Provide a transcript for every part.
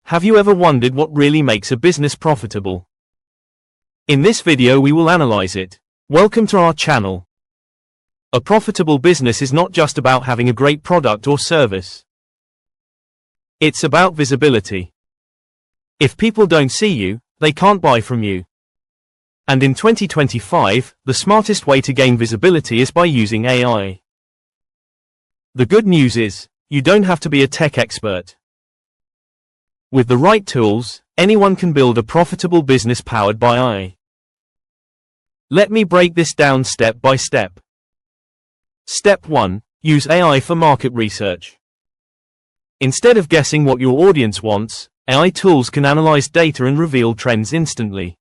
have you ever wondered what really makes a business profitable? In this video we will analyze it. Welcome to our channel. A profitable business is not just about having a great product or service. It's about visibility. If people don't see you, they can't buy from you. And in 2025, the smartest way to gain visibility is by using AI. The good news is, you don't have to be a tech expert. With the right tools, anyone can build a profitable business powered by AI. Let me break this down step by step. Step 1. Use AI for market research. Instead of guessing what your audience wants, AI tools can analyze data and reveal trends instantly.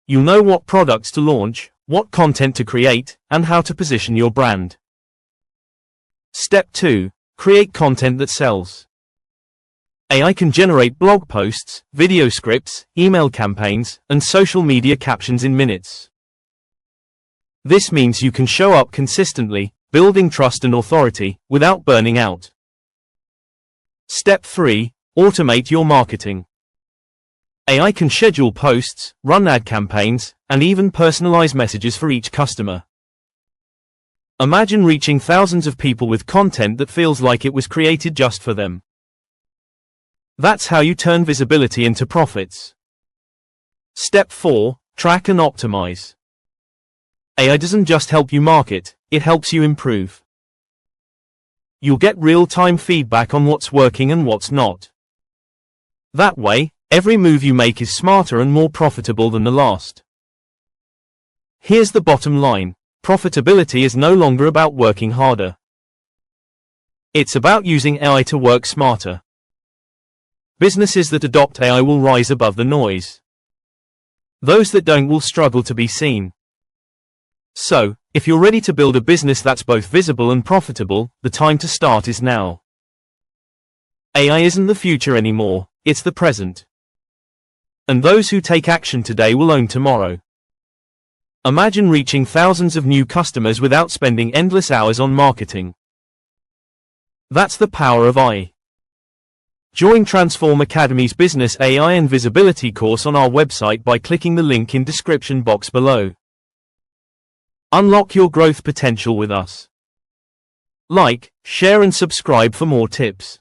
You'll know what products to launch, what content to create, and how to position your brand. Step 2. Create content that sells. AI can generate blog posts, video scripts, email campaigns, and social media captions in minutes. This means you can show up consistently, building trust and authority, without burning out. Step 3. Automate your marketing. AI can schedule posts, run ad campaigns, and even personalize messages for each customer. Imagine reaching thousands of people with content that feels like it was created just for them. That's how you turn visibility into profits. Step 4. Track and optimize. AI doesn't just help you market, it helps you improve. You'll get real-time feedback on what's working and what's not. That way, every move you make is smarter and more profitable than the last. Here's the bottom line. Profitability is no longer about working harder. It's about using AI to work smarter. Businesses that adopt AI will rise above the noise. Those that don't will struggle to be seen. So, if you're ready to build a business that's both visible and profitable, the time to start is now. AI isn't the future anymore, it's the present. And those who take action today will own tomorrow. Imagine reaching thousands of new customers without spending endless hours on marketing. That's the power of AI. Join Transform Academy's Business AI and Visibility course on our website by clicking the link in description box below. Unlock your growth potential with us. Like, share and subscribe for more tips.